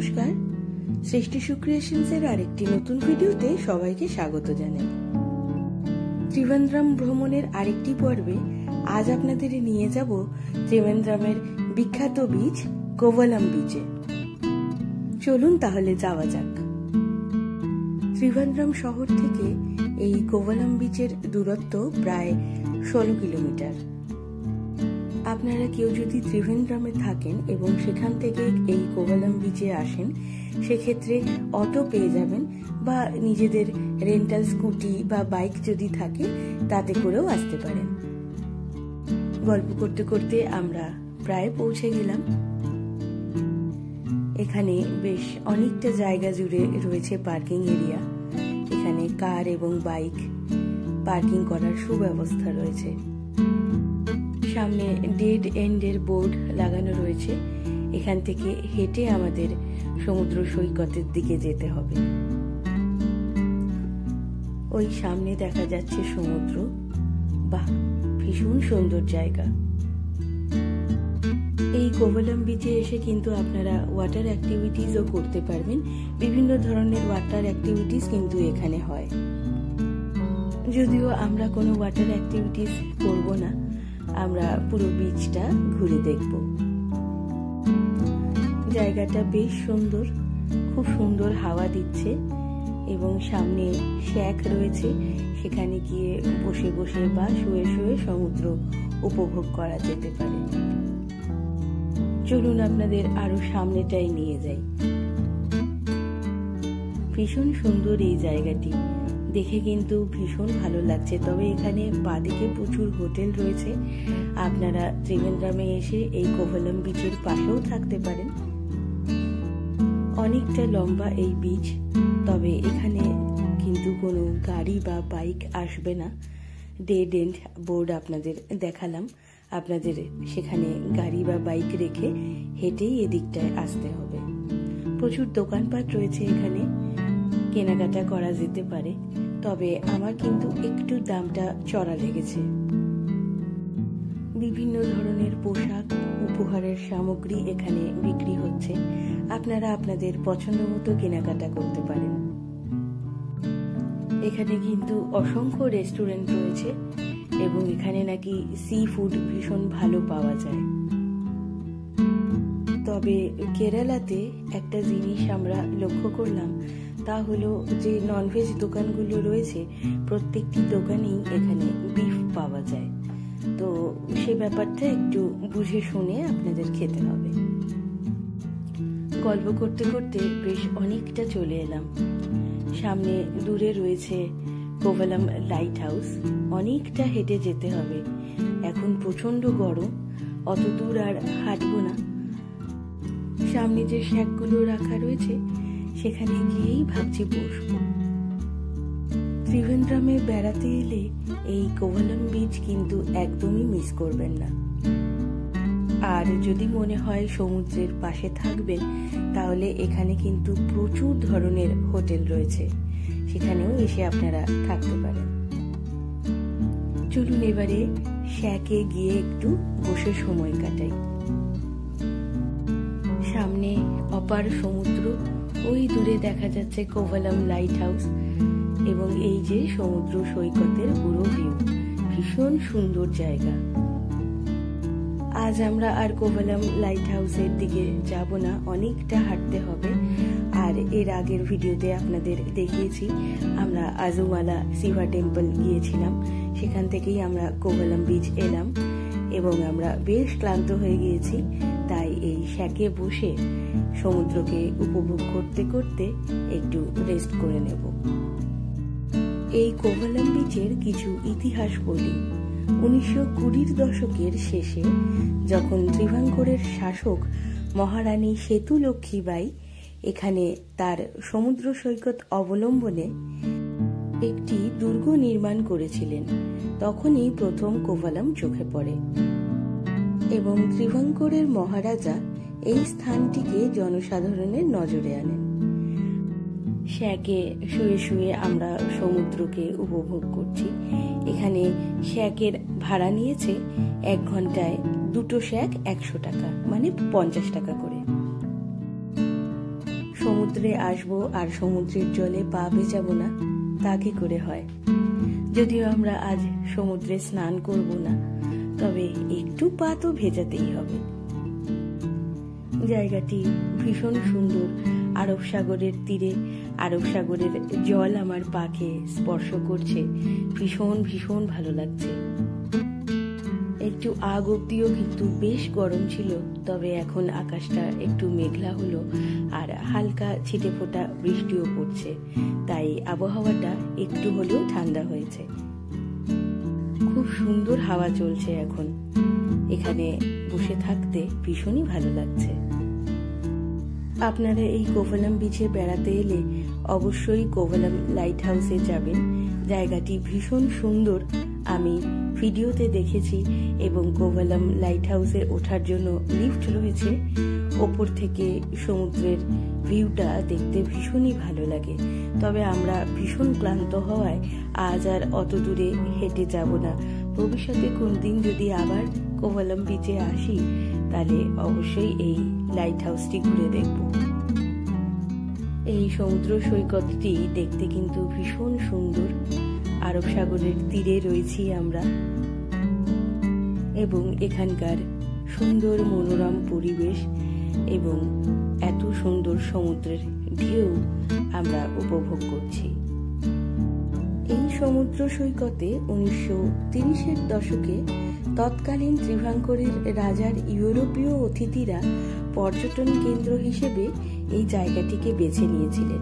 নমস্কার, সৃষ্টি ক্রিয়েশনসের আরেকটি নতুন ভিডিওতে সবাইকে স্বাগত জানাই। ত্রিভেন্দ্রম ভ্রমণের আরেকটি পর্বে আজ আপনাদের নিয়ে যাব ত্রিভেন্দ্রমের বিখ্যাত বিচ কোভালাম বিচে। চলুন তাহলে যাওয়া যাক। ত্রিভেন্দ্রম শহর থেকে এই কোভালাম বিচের দূরত্ব প্রায় 16 কিলোমিটার। আপনারা কেউ যদি ত্রিভেন্দ্রমে থাকেন এবং সেখান থেকে এই কোভালাম বিচে আসেন, সেক্ষেত্রে অটো পেয়ে যাবেন বা নিজেদের রেন্টাল স্কুটি বা বাইক যদি থাকে তাতে করেও আসতে পারেন। গল্প করতে করতে আমরা প্রায় পৌঁছে গেলাম। এখানে বেশ অনেকটা জায়গা জুড়ে রয়েছে পার্কিং এরিয়া। এখানে কার এবং বাইক পার্কিং করার সুব্যবস্থা রয়েছে। সামনে ডেড এন্ডের বোর্ড লাগানো রয়েছে। এখান থেকে হেঁটে আমাদের সমুদ্র সৈকতের দিকে যেতে হবে। ওই সামনে দেখা যাচ্ছে সমুদ্র। বাহ, ভীষণ সুন্দর জায়গা। এই কোভালাম বিচে এসে কিন্তু আপনারা ওয়াটার অ্যাক্টিভিটিসও করতে পারবেন। বিভিন্ন ধরনের ওয়াটার অ্যাক্টিভিটিস কিন্তু এখানে হয়। যদিও আমরা কোনো ওয়াটার অ্যাক্টিভিটিস করব না, আমরা পুরো বিচটা ঘুরে দেখব। জায়গাটা বেশ সুন্দর, খুব সুন্দর হাওয়া দিচ্ছে এবং সামনে শ্যাক রয়েছে। সেখানে গিয়ে বসে বসে বা শুয়ে শুয়ে সমুদ্র উপভোগ করা যেতে পারে। চলুন আপনাদের আরো সামনেটাই নিয়ে যাই। ভীষণ সুন্দর এই জায়গাটি, দেখে কিন্তু ভীষণ ভালো লাগছে। তবে এখানে বাদিকে প্রচুর হোটেল রয়েছে। আপনারা ত্রিভেন্দ্রমে এসে এই কোভালাম বিচের পাশেও থাকতে পারেন। অনেকটা লম্বা এই বিচ, তবে এখানে কিন্তু কোনো গাড়ি বা বাইক আসবে না। ডেড এন্ড বোর্ড আপনাদের দেখালাম। আপনাদের সেখানে গাড়ি বা বাইক রেখে হেঁটেই এদিকটায় আসতে হবে। প্রচুর দোকানপাট রয়েছে এখানে, কেনাকাটা করা যেতে পারে। তবে আমার কিন্তু একটু দামটা চড়া লেগেছে। বিভিন্ন ধরনের পোশাক, উপহারের সামগ্রী এখানে বিক্রি হচ্ছে। আপনারা আপনাদের পছন্দ মতো কেনাকাটা করতে পারেন। এখানে কিন্তু অসংখ্য রেস্টুরেন্ট রয়েছে এবং এখানে নাকি সি ফুড ভীষণ ভালো পাওয়া যায়। তবে কেরালাতে একটা জিনিস আমরা লক্ষ্য করলাম, তা হলো যে ননভেজ দোকানগুলো রয়েছে, প্রত্যেকটি দোকানেই এখানে বিফ পাওয়া যায়। তো সে ব্যাপারটা একটু বুঝে শুনে আপনাদের খেতে হবে। গল্প করতে করতে বেশ অনেকটা চলে এলাম। সামনে দূরে রয়েছে কোভালাম লাইট হাউস। অনেকটা হেঁটে যেতে হবে। এখন প্রচন্ড গরম, অত দূর আর হাঁটবো না। সামনে যে শ্যাকগুলো রাখা রয়েছে সেখানে গিয়েই ভাবছি বসবো। ত্রিভেন্দ্রমে বেড়াতে এলে এই কোভালাম বিচ কিন্তু একদমই মিস করবেন না। আর যদি মনে হয় সমুদ্রের পাশে থাকবেন, তাহলে এখানে কিন্তু প্রচুর ধরনের হোটেল রয়েছে, সেখানেও এসে আপনারা থাকতে পারেন। চলুন এবারে শ্যাকে গিয়ে একটু বসে সময় কাটাই। সামনে অপার সমুদ্র, ওই দূরে দেখা যাচ্ছে কোভালাম লাইট হাউস এবং এই যে সমুদ্র সৈকতের পুরো ভিউ। ভীষণ সুন্দর জায়গা। আজ আমরা আর কোভালাম লাইট হাউসের দিকে যাব না, অনেকটা হাঁটতে হবে। আর এর আগের ভিডিওতে আপনাদের দেখিয়েছি আমরা আজুমালা শিবা টেম্পল গিয়েছিলাম। সেখান থেকেই আমরা কোভালাম বিচ এলাম এবং আমরা বেশ ক্লান্ত হয়ে গিয়েছি। তাই এই শ্যাকে বসে সমুদ্রকে উপভোগ করতে করতে একটু রেস্ট করে নেব। এই কোভালাম বিচের কিছু ইতিহাস বলি। 1920 দশকের শেষে যখন ত্রিভাঙ্করের শাসক মহারানী সেতু লক্ষ্মীবাই এখানে তার সমুদ্র সৈকত অবলম্বনে একটি দুর্গ নির্মাণ করেছিলেন, তখনই প্রথম কোভালাম চোখে পড়ে এবং ত্রিভাঙ্করের মহারাজা এই স্থানটিকে জনসাধারণের নজরে আনেন। শ্যাকে শুয়ে শুয়ে আমরা সমুদ্রকে উপভোগ করছি। এখানে শ্যাকের ভাড়া নিয়েছে 1 ঘন্টায় 2টো শ্যাক 100 টাকা, মানে 50 টাকা করে। সমুদ্রে আসবো আর সমুদ্রের জলে পা ভেজাবো না, তা কি করে হয়? যদিও আমরা আজ সমুদ্রে স্নান করব না, তবে একটু পা তো ভেজাতেই হবে। জায়গাটি ভীষণ সুন্দর। আরব সাগরের তীরে আরব সাগরের জল আমার পাকে স্পর্শ করছে, ভীষণ ভীষণ ভালো লাগছে। একটু আগ অব্দিও কিন্তু বেশ গরম ছিল, তবে এখন আকাশটা একটু মেঘলা হলো আর হালকা ছিটে ফোটা বৃষ্টিও পড়ছে, তাই আবহাওয়াটা একটু হলেও ঠান্ডা হয়েছে। খুব সুন্দর হাওয়া চলছে এখন, এখানে বসে থাকতে ভীষণই ভালো লাগছে। আপনারা এই কোভালাম বিচে বেড়াতে এলে অবশ্যই কোভালাম লাইট হাউসে যাবেন। জায়গাটি ভীষণ সুন্দর, আমি ভিডিওতে দেখেছি, এবং কোভালাম লাইট হাউসে ওঠার জন্য লিফট রয়েছে। ওপর থেকে সমুদ্রের ভিউটা দেখতে ভীষণই ভালো লাগে। তবে আমরা ভীষণ ক্লান্ত হওয়ায় আজ আর অত দূরে হেঁটে যাব না। ভবিষ্যতে কোনদিন যদি আবার কোভালাম বিচে আসি, তাহলে অবশ্যই এই লাইট হাউসটি ঘুরে দেখব। এই সমুদ্র সৈকতটি দেখতে কিন্তু ভীষণ সুন্দর। আরব সাগরের তীরে রয়েছি আমরা, এবং এখানকার সুন্দর মনোরম পরিবেশ এবং এত সুন্দর সমুদ্রের ঢেউ আমরা উপভোগ করছি। এই সমুদ্র সৈকতে 1930-এর দশকে তৎকালীন ত্রিভাঙ্করের রাজার ইউরোপীয় অতিথিরা পর্যটন কেন্দ্র হিসেবে এই জায়গাটিকে বেছে নিয়েছিলেন।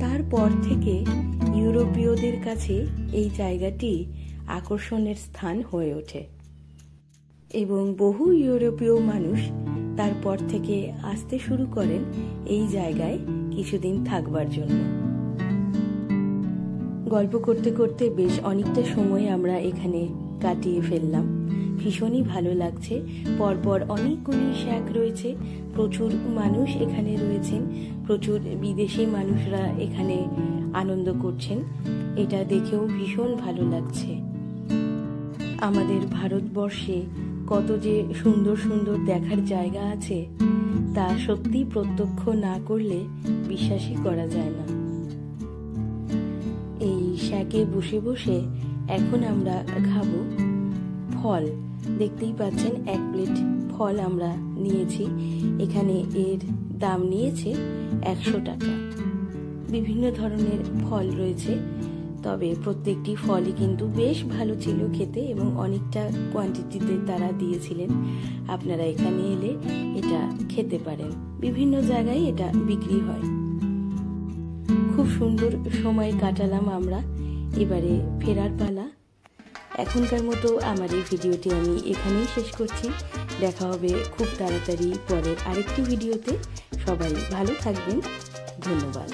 তারপর থেকে ইউরোপীয়দের কাছে এই জায়গাটি আকর্ষণের স্থান হয়ে ওঠে, এবং বহু ইউরোপীয় মানুষ তারপর থেকে আসতে শুরু করেন এই জায়গায় কিছুদিন থাকবার জন্য। গল্প করতে করতে বেশ অনেকটা সময় আমরা এখানে কাটিয়ে ফেললাম। ভীষণই ভালো লাগছে। পরপর অনেকগুলি শ্যাক রয়েছে, প্রচুর মানুষ এখানে রয়েছেন, প্রচুর বিদেশি মানুষরা এখানে আনন্দ করছেন। এটা দেখেও ভীষণ ভালো লাগছে। আমাদের ভারতবর্ষে কত যে সুন্দর সুন্দর দেখার জায়গা আছে, তা সত্যি প্রত্যক্ষ না করলে বিশ্বাসই করা যায় না। এই শ্যাকে বসে বসে এখন আমরা খাবো ফল। দেখতেই পাচ্ছেন 1 প্লেট ফল আমরা নিয়েছি। এখানে এর দাম নিয়েছে 100 টাকা। বিভিন্ন ধরনের ফল রয়েছে, তবে প্রত্যেকটি ফলই কিন্তু বেশ ভালো ছিল খেতে, এবং অনেকটা কোয়ান্টিটিতে তারা দিয়েছিলেন। আপনারা এখানে এলে এটা খেতে পারেন, বিভিন্ন জায়গায় এটা বিক্রি হয়। খুব সুন্দর সময় কাটালাম আমরা। এবারে ফেরার পালা। এখনকার মতো আমার এই ভিডিওটি আমি এখানেই শেষ করছি। দেখা হবে খুব তাড়াতাড়ি পরের আরেকটি ভিডিওতে। সবাই ভালো থাকবেন। ধন্যবাদ।